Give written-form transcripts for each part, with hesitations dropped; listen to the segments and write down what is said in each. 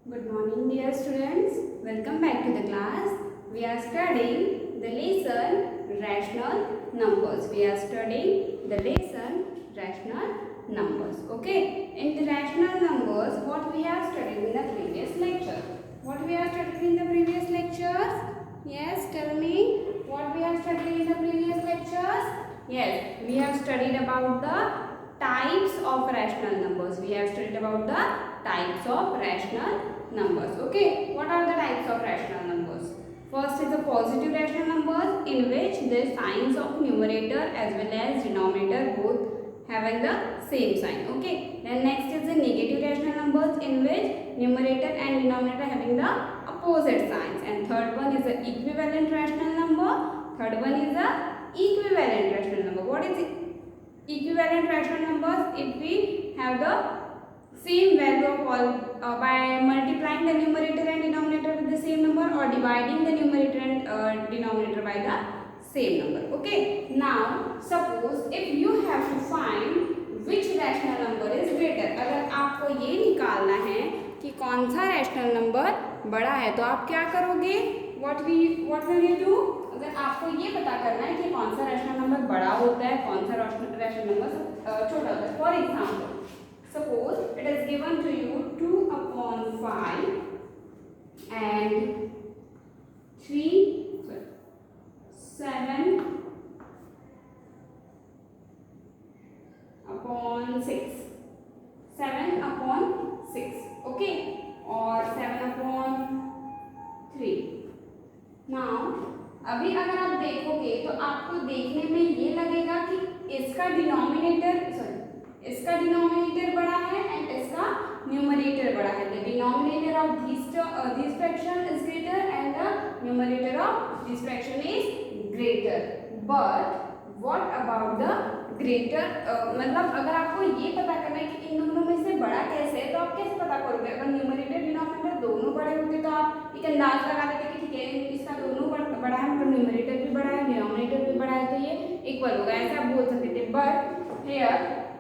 Good morning, dear students. Welcome back to the class. We are studying the lesson rational numbers. We are studying the lesson rational numbers. Okay. In the rational numbers, what we have studied in the previous lecture? What we have studied in the previous lectures? Yes, tell me. What we have studied in the previous lectures? Yes, we have studied about the types of rational numbers. We have studied about the types of rational numbers. Okay, what are the types of rational numbers? First is the positive rational numbers, in which the signs of numerator as well as denominator both having the same sign. Okay, then next is the negative rational numbers, in which numerator and denominator having the opposite signs. And third one is the equivalent rational number. Third one is the equivalent rational number. What is it? Equivalent rational numbers? If we have the same value of all by multiplying the numerator and denominator with the same number, or dividing the numerator and denominator by the same number. Okay, now suppose if you have to find which rational number is greater, अगर आपको ये निकालना है कि कौन सा rational number बड़ा है, तो आप क्या करोगे? what will you do? अगर आपको ये पता करना है कि कौन सा रैशनल नंबर बड़ा होता है, कौन सा रैशनल नंबर छोटा होता है. For example, suppose it is given to you 2/5 and 7/6. 7/6. Okay, or 7/3. Now अभी अगर आप देखोगे तो आपको देखने में ये लगेगा कि इसका डिनोमिनेटर बड़ा है एंड इसका न्यूमरेटर बड़ा है. The denominator of this fraction is greater and the numerator of this fraction is greater. But what about the greater, मतलब अगर आपको ये पता करना है कि इन दोनों में से बड़ा कैसे है, तो आप कैसे पता करोगे? अगर न्यूमरेटर डिनोमिनेटर दोनों बड़े होते तो आप एक अंदाज लगा देते कि ठीक है इसका दोनों बड़ा है, मतलब न्यूमरेटर भी बड़ा है डिनोमिनेटर भी बड़ा है, तो ये इक्वल होगा, ऐसा आप बोल सकते थे. But here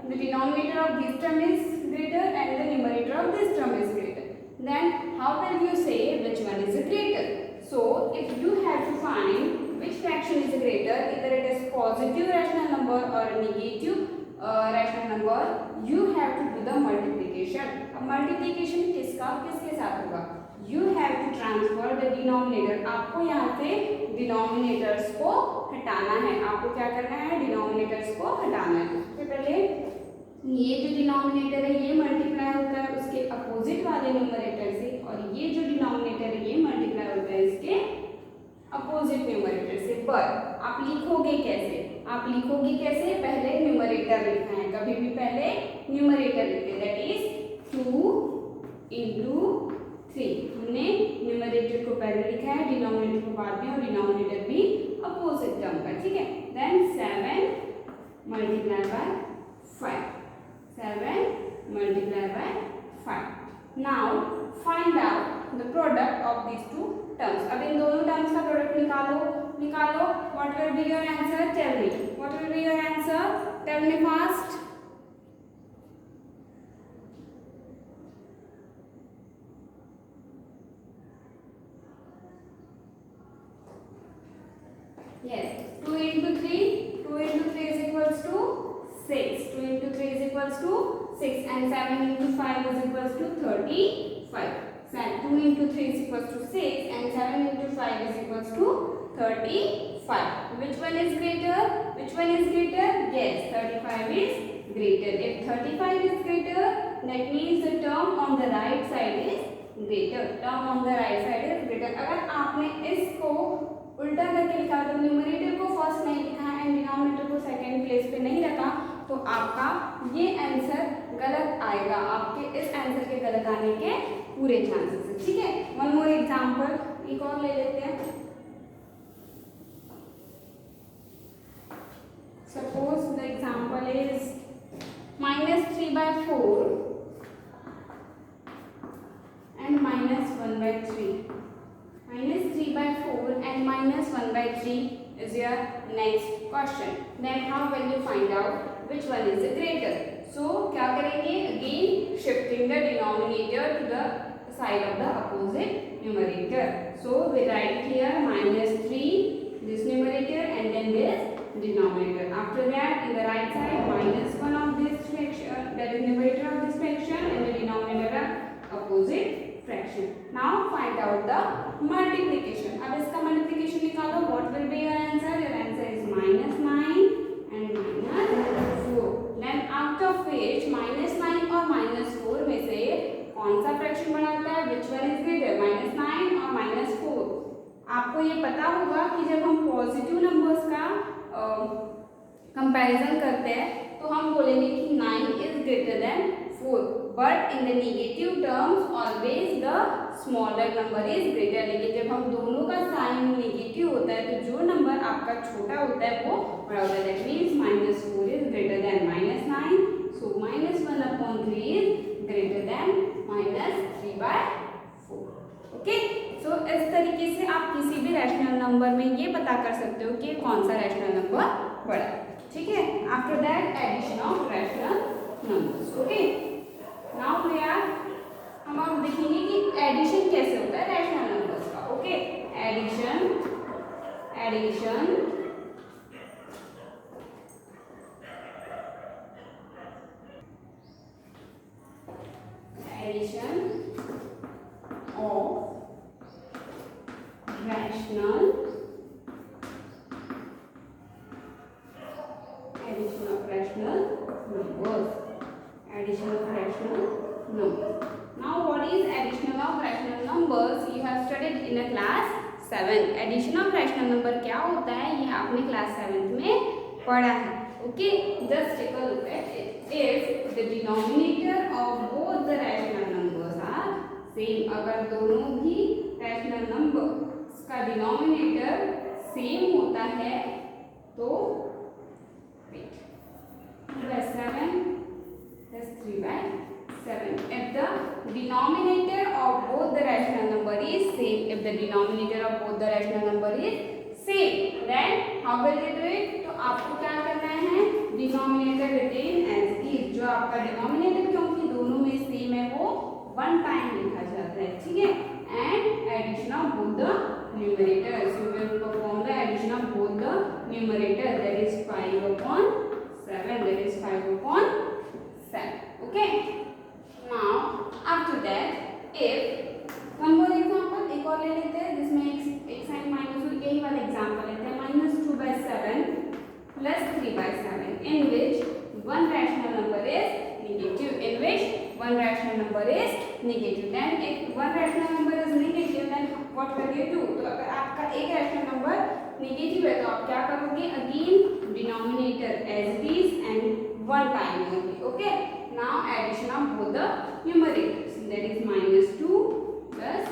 the denominator of this term is greater and the numerator of this term is greater. Then how will you say which one is greater? So if you have to find which fraction is greater, either it is positive rational number or negative rational number, you have to do the multiplication. अब multiplication किसके साथ होगा? You have to transfer the denominator. आपको यहाँ से denominators को हटाना है. आपको क्या करना है? denominators को हटाना है. सबसे पहले ये जो डिनोमिनेटर है ये मल्टीप्लाई होता है उसके अपोजिट वाले न्यूमरेटर से, और ये जो डिनोमिनेटर है ये मल्टीप्लाई होता है इसके अपोजिट न्यूमरेटर से. पर आप लिखोगे कैसे? पहले न्यूमरेटर लिखना है. कभी भी पहले न्यूमरेटर लिखते, दैट इज 2 into 3. हमने न्यूमरेटर को पहले लिखा है, डिनोमिनेटर को बाद में, और डिनोमिनेटर भी अपोजिट टर्म का. ठीक है. Then 7 multiplied by 5. 7 multiplied by 5. Now find out the product of these two terms. अब इन दोनों टर्म्स का प्रोडक्ट निकालो. What will be your answer? Tell me. What will be your answer? Tell me fast. Yes, 2 into 3 is equals to 6. 2 into 3 is equals to 6, and 7 into 5 is equals to 35. 2 into 3 is equals to 6 and 7 into 5 is equals to 35. Which one is greater? Yes, 35 is greater. If 35 is greater, that means the term on the right side is greater. अगर आपने इसको उल्टा करके लिखा, तो numerator को first नहीं लिखा एंड डिनोमिनेटर को सेकंड प्लेस पे नहीं रखा, तो आपका ये आंसर गलत आएगा. आपके इस आंसर के गलत आने के पूरे चांसेस है. ठीक है. वन मोर एग्जांपल एक और ले लेते हैं. Suppose the example is -3/4 and -1/3. -3/4 and -1/3 is your next question. Then how will you find out which one is greater? So क्या करेंगे? Again shifting the denominator to the side of the opposite numerator. So we write here -3 this numerator and then this denominator. After that, in the right side, -1 of this fraction, that is numerator of this fraction, and the denominator of opposite fraction. Now find out the multiplication. अब इसका multiplication निकालो. What will be your answer? Your answer is -9 and -4. Then out of which -9 और -4 में से कौन सा fraction बड़ा होता है? Which one is greater? -9 और -4. आपको ये पता होगा कि जब हम पॉजिटिव नंबर्स का कंपैरिजन करते हैं तो हम बोलेंगे कि 9 is greater then 4, but in the negative terms always the smaller number is greater. लेकिन जब हम दोनों का साइन नेगेटिव होता है तो जो नंबर आपका छोटा होता है वो बड़ा होता है. That means -4 is greater than -9. So -1/3 is greater than -3/4. Okay, so इस तरीके से आप किसी भी रैशनल नंबर में ये पता कर सकते हो कि कौन सा रैशनल नंबर बड़ा है. ठीक है. After that addition of rational numbers. Okay, now we are हम अब देखेंगे कि एडिशन कैसे होता है रैशनल नंबर्स का. Okay, addition of rational numbers. Addition of rational numbers. Now what is addition of rational numbers? You have studied in a class 7. Addition of rational number क्या होता है ये आपने class 7th में पढ़ा है. Okay, just take a look at it. If the denominator of both the rational numbers are same, अगर दोनों भी rational numbers का denominator same होता है तो 2/7 plus 3/7. If the denominator of both the rational number is same, if the denominator of both the rational number is same, then how will they do it? तो आपको क्या करना है? Denominator retain as is. जो आपका denominator क्योंकि दोनों में same है वो one time लिखा जाता है. ठीक है. And addition of both the numerators. You will perform the addition of both the numerator. That is 5/7. That is 5/7. Okay. Now after that, if one more example एक और ले लेते हैं जिसमें एक साइन माइनस यही वाला एग्जाम्पल लेते हैं. -2/7 plus 3/7 in which one rational number is negative. In which one rational number is negative. Then if one rational number is negative, then what will you do? तो अगर आपका एक rational number negative है तो आप क्या करोगे? Again denominator as it is and one time only. Okay. Now addition of both the numerators. That is -2 plus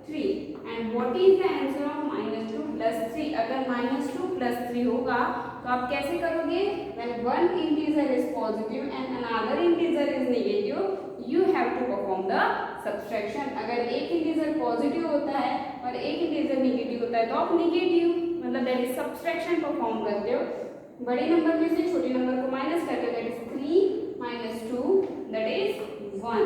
3. And what is the answer of -2 plus 3? अगर -2 plus 3 होगा तो आप कैसे करोगे? When one integer is positive and another integer is negative, you have to perform the subtraction. अगर एक integer positive होता है और एक integer negative होता है तो आप negative मतलब that is subtraction perform करते हो. बड़े नंबर में से छोटे नंबर को माइनस करते हो. That is 3 minus 2 that is 1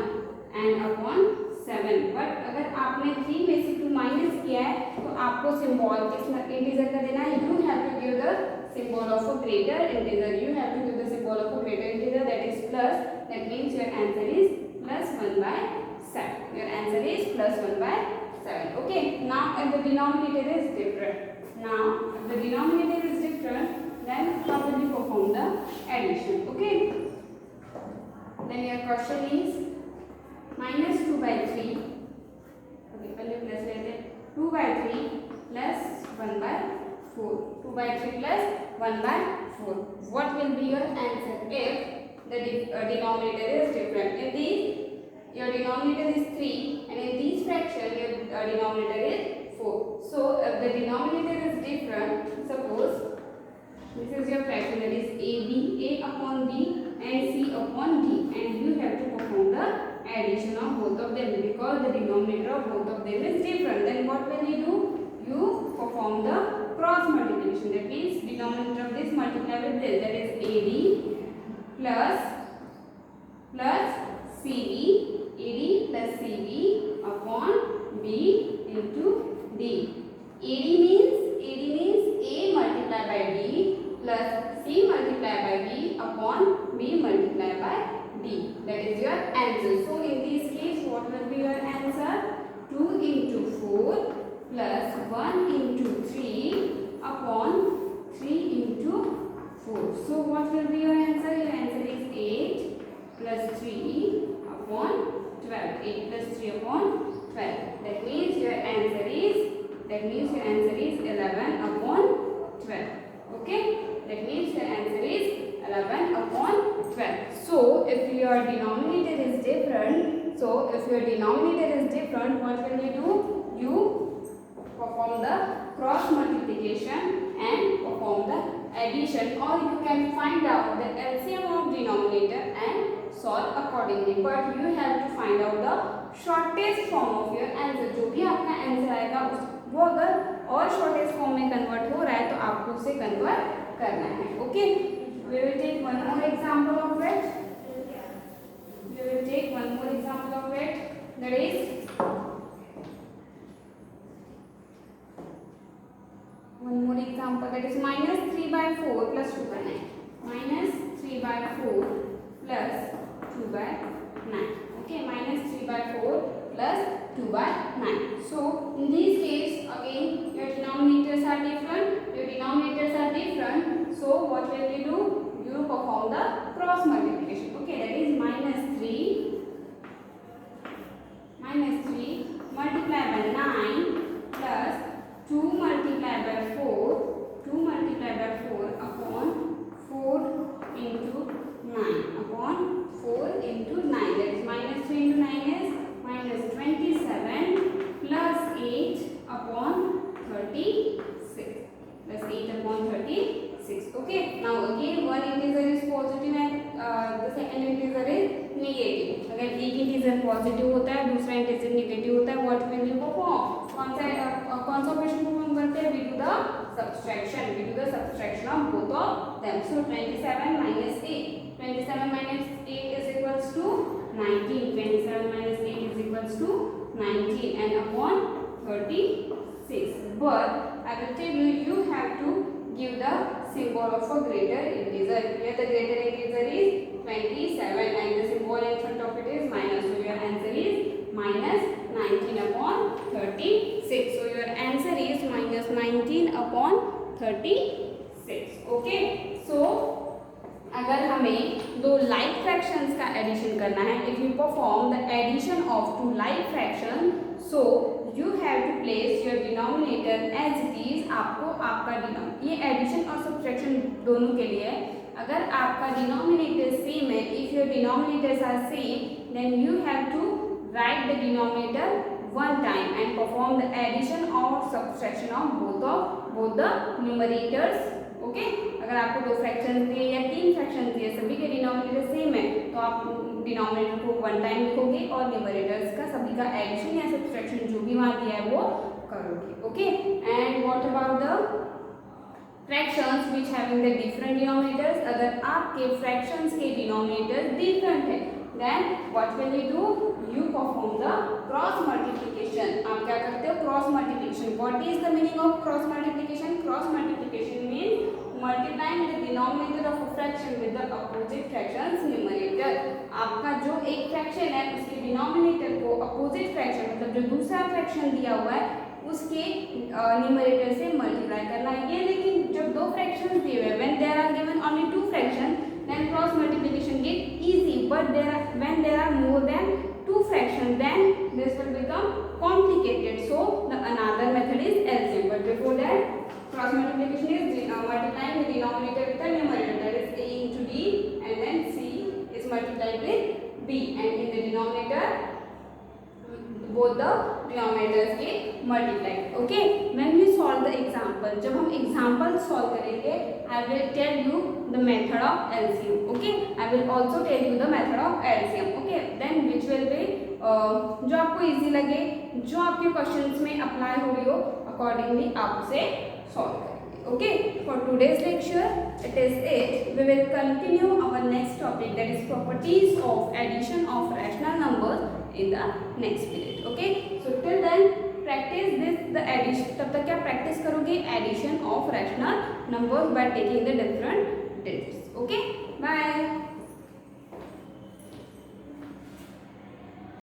and upon 7. But अगर आपने 3 में से 2 माइनस किया है तो आपको सिंबल किस इंटीजर का देना है? You have to give the symbol of a greater integer. You have to give the symbol of a greater integer, that is plus. That means your answer is plus 1/7. Your answer is plus 1/7. Okay. Now if the denominator is different, then how will you perform the addition? Okay. Then your question is -2/3. Okay, पहले plus लेते हैं. 2/3 plus 1/4. 2/3 plus 1/4. What will be your answer if the denominator is different? In these, your denominator is 3, and in these fraction, your denominator is 4. So, if the denominator is different, suppose this is your fraction, that is a upon b and c upon d, and you have to perform the addition of both of them because the denominator of both of them is different. Then what will you do? You perform the cross multiplication. That means denominator of this multiply with this, that is ad plus cb, ad plus cb upon AD means A multiplied by B plus C multiplied by B upon B multiplied by D. That is your answer. So in this case, what will be your answer? 2 into 4 plus 1 into 3 upon 3 into 4. So what will be your answer? Your answer is 8 plus 3 upon 12. 8 plus 3 upon 12. That means your answer is 11 upon 12. Okay? That means your answer is 11 upon 12. So if your denominator is different, what will you do? You perform the cross multiplication and perform the addition, or you can find out the LCM of denominator and solve accordingly. But you have to find out the shortest form of your answer. जो भी आपका answer आएगा वो अगर और shortest form में convert हो रहा है तो आपको उसे कन्वर्ट करना है. Okay, we will take one more example of it. That is one more example, that is minus 3 by 4 plus 2 by 9. Minus 3 by 4 plus 2 by 9. Okay, minus 3 by 4 plus 2 by 9. So in this case, again your denominators are different. So what will you do? You perform the cross multiplication. Okay, that is minus 3 multiplied by 9 plus 2 multiplied by 4 upon 4 into 9. That is minus 3 into 9 is minus 27 plus 8 upon 36. Okay, now again one integer is positive and the second integer is negative. अगर एक integer positive होता है दूसरा integer negative होता है, what will you perform? कौन सा operation perform करते हैं? We do the subtraction of both of them. So 27 minus 8 is equals to 19. 27 minus 8 is equals to 19 and upon 36. But I will tell you, you have to give the symbol of a greater integer. Here the greater integer is 27 and the symbol in front of it is minus. So your answer is minus 19 upon 36. So your answer is minus 19 upon 36. Okay. So अगर हमें दो like fractions का addition करना है, if you perform the addition of two like fraction, so you have to place your denominator as it is. आपको आपका ये addition और सब्ट्रैक्शन दोनों के लिए है. अगर आपका डिनोमिनेटर सेम है, if your denominators are same, then you have to write the denominator one time and perform the addition or subtraction of both the numerators. Okay, अगर आपको दो फ्रैक्शंस दिए या तीन फ्रैक्शंस दिए, सभी के डिनोमिनेटर सेम है, तो आप डिनोमिनेटर को वन टाइम लिखोगे और न्यूमरेटर्स का सभी का एडिशन या सब्ट्रैक्शन जो भी वहाँ दिया है वो करोगे. Okay, and what about the fractions which having the different denominators? अगर आपके फ्रैक्शंस के डिनोमिनेटर्स डिफरेंट है, then what will you do? You perform the cross multiplication. आप क्या करते हो? Cross multiplication. What is the meaning of cross multiplication? Cross multiplication means multiplying the denominator of a fraction with the opposite fraction's numerator. आपका जो एक fraction है उसके denominator को अपोजिट फ्रैक्शन मतलब जो दूसरा फ्रैक्शन दिया हुआ है उसके न्यूमरेटर से मल्टीप्लाई करना है. ये लेकिन जब दो फ्रैक्शंस दिए हुए, when there are given only two fraction, then cross multiplication get easy. But when there are more than two fractions, then this will become complicated. So the another method is LCM. But before that, cross multiplication is multiplying the denominator with the numerator, that is a into b, and then c is multiplied with b, and in the denominator both the denominators get multiplied. Okay, when we solve the example, जब हम example solve करेंगे, I will tell you the method of LCM. Okay, I will also tell you the method of LCM. Okay, then which will be जो आपको easy लगे, जो आपके questions में apply हो रही हो, accordingly आप उसे solve करेंगे. Okay, for today's lecture it is it. We will continue our next topic, that is properties of addition of rational numbers in the next period. Okay, so till then practice this the addition, तब तक क्या practice करोगे, addition of rational numbers by taking the different digits. Okay, bye.